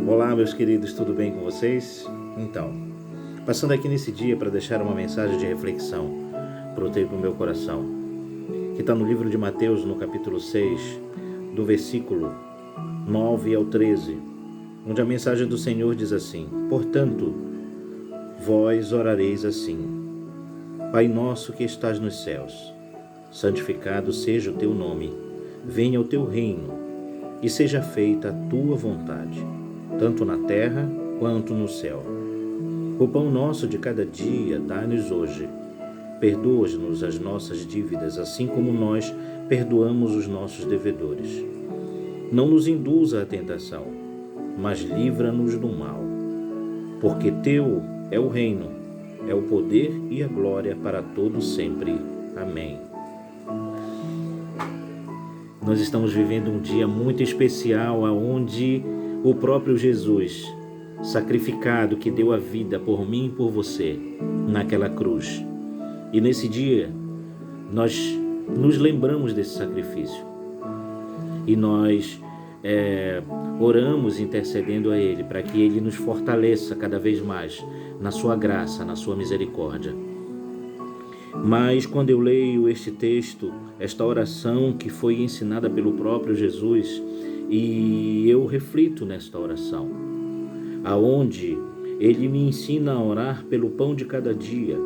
Olá, meus queridos, tudo bem com vocês? Então, passando aqui nesse dia para deixar uma mensagem de reflexão para o meu coração, que está no livro de Mateus, no capítulo 6, do versículo 9 ao 13, onde a mensagem do Senhor diz assim: Portanto, vós orareis assim: Pai nosso que estás nos céus, santificado seja o teu nome, venha o teu reino, e seja feita a tua vontade, tanto na terra quanto no céu. O pão nosso de cada dia dá-nos hoje. Perdoa-nos as nossas dívidas, assim como nós perdoamos os nossos devedores. Não nos induza à tentação, mas livra-nos do mal. Porque teu é o reino, é o poder e a glória para todos sempre. Amém. Nós estamos vivendo um dia muito especial, onde o próprio Jesus, sacrificado, que deu a vida por mim e por você, naquela cruz. E nesse dia, nós nos lembramos desse sacrifício. E nós oramos intercedendo a Ele, para que Ele nos fortaleça cada vez mais na sua graça, na sua misericórdia. Mas quando eu leio este texto, esta oração que foi ensinada pelo próprio Jesus, e eu reflito nesta oração, aonde Ele me ensina a orar pelo pão de cada dia,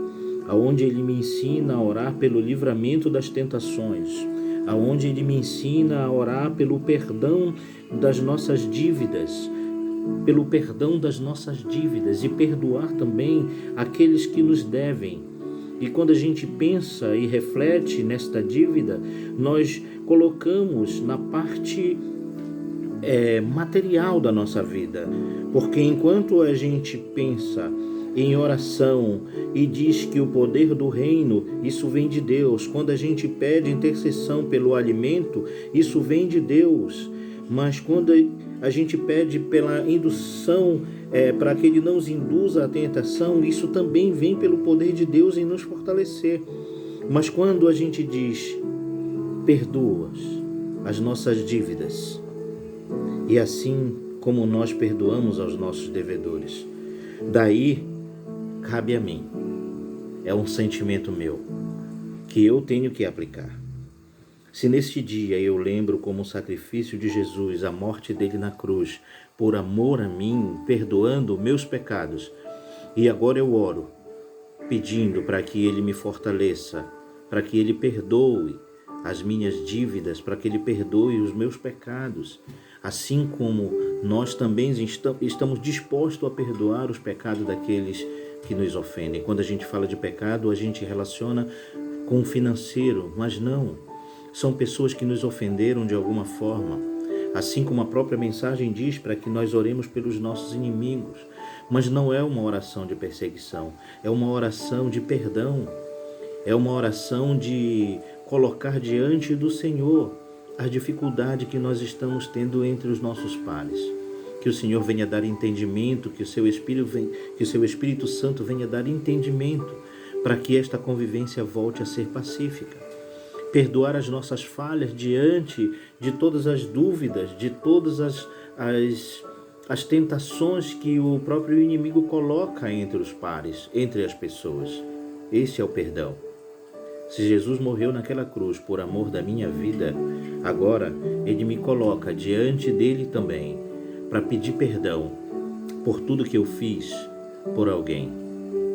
aonde Ele me ensina a orar pelo livramento das tentações, aonde Ele me ensina a orar pelo perdão das nossas dívidas, pelo perdão das nossas dívidas e perdoar também aqueles que nos devem. E quando a gente pensa e reflete nesta dívida, nós colocamos na parte material da nossa vida, porque enquanto a gente pensa em oração e diz que o poder do reino, isso vem de Deus, quando a gente pede intercessão pelo alimento, isso vem de Deus, mas quando a gente pede pela indução, para que Ele não nos induza à tentação, isso também vem pelo poder de Deus em nos fortalecer. Mas quando a gente diz, perdoa as nossas dívidas, e assim como nós perdoamos aos nossos devedores, daí cabe a mim, é um sentimento meu, que eu tenho que aplicar. Se neste dia eu lembro como o sacrifício de Jesus, a morte dele na cruz, por amor a mim, perdoando meus pecados, e agora eu oro, pedindo para que Ele me fortaleça, para que Ele perdoe as minhas dívidas, para que Ele perdoe os meus pecados, assim como nós também estamos dispostos a perdoar os pecados daqueles que nos ofendem. Quando a gente fala de pecado, a gente relaciona com o financeiro, mas não. São pessoas que nos ofenderam de alguma forma, assim como a própria mensagem diz para que nós oremos pelos nossos inimigos. Mas não é uma oração de perseguição, é uma oração de perdão, é uma oração de colocar diante do Senhor a dificuldade que nós estamos tendo entre os nossos pares. Que o Senhor venha dar entendimento, que o seu Espírito Santo venha dar entendimento para que esta convivência volte a ser pacífica. Perdoar as nossas falhas diante de todas as dúvidas, de todas as tentações que o próprio inimigo coloca entre os pares, entre as pessoas. Esse é o perdão. Se Jesus morreu naquela cruz por amor da minha vida, agora Ele me coloca diante dele também, para pedir perdão por tudo que eu fiz por alguém.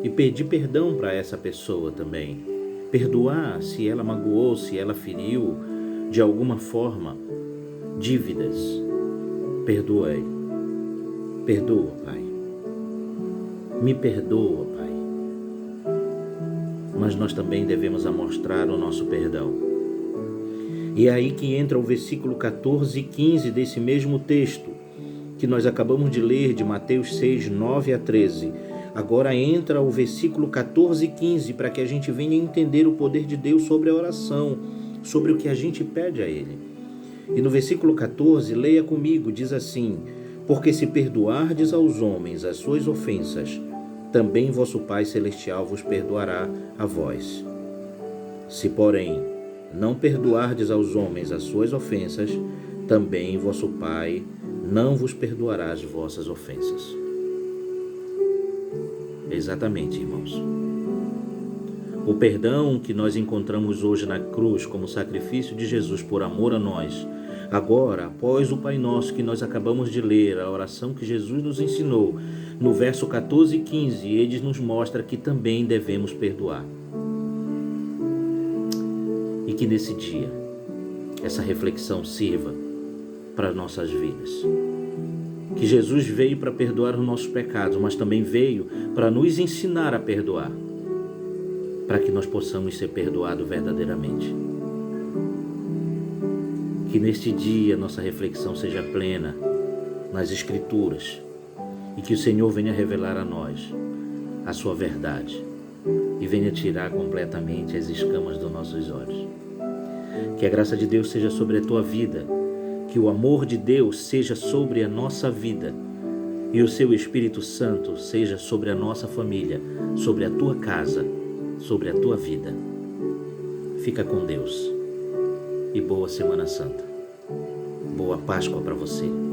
E pedir perdão para essa pessoa também. Perdoar se ela magoou, se ela feriu de alguma forma dívidas. Perdoa, Pai. Me perdoa, Pai. Mas nós também devemos amostrar o nosso perdão. E é aí que entra o versículo 14 e 15 desse mesmo texto, que nós acabamos de ler, de Mateus 6, 9 a 13. Agora entra o versículo 14 e 15, para que a gente venha entender o poder de Deus sobre a oração, sobre o que a gente pede a Ele. E no versículo 14, leia comigo, diz assim: Porque se perdoardes aos homens as suas ofensas, também vosso Pai Celestial vos perdoará a vós. Se, porém, não perdoardes aos homens as suas ofensas, também vosso Pai não vos perdoará as vossas ofensas. Exatamente, irmãos. O perdão que nós encontramos hoje na cruz como sacrifício de Jesus por amor a nós, agora, após o Pai Nosso que nós acabamos de ler, a oração que Jesus nos ensinou, no verso 14 e 15, ele nos mostra que também devemos perdoar. E que nesse dia, essa reflexão sirva para nossas vidas. Que Jesus veio para perdoar os nossos pecados, mas também veio para nos ensinar a perdoar, para que nós possamos ser perdoados verdadeiramente. Que neste dia nossa reflexão seja plena nas Escrituras e que o Senhor venha revelar a nós a sua verdade e venha tirar completamente as escamas dos nossos olhos. Que a graça de Deus seja sobre a tua vida, que o amor de Deus seja sobre a nossa vida e o seu Espírito Santo seja sobre a nossa família, sobre a tua casa, sobre a tua vida. Fica com Deus e boa Semana Santa. Boa Páscoa para você.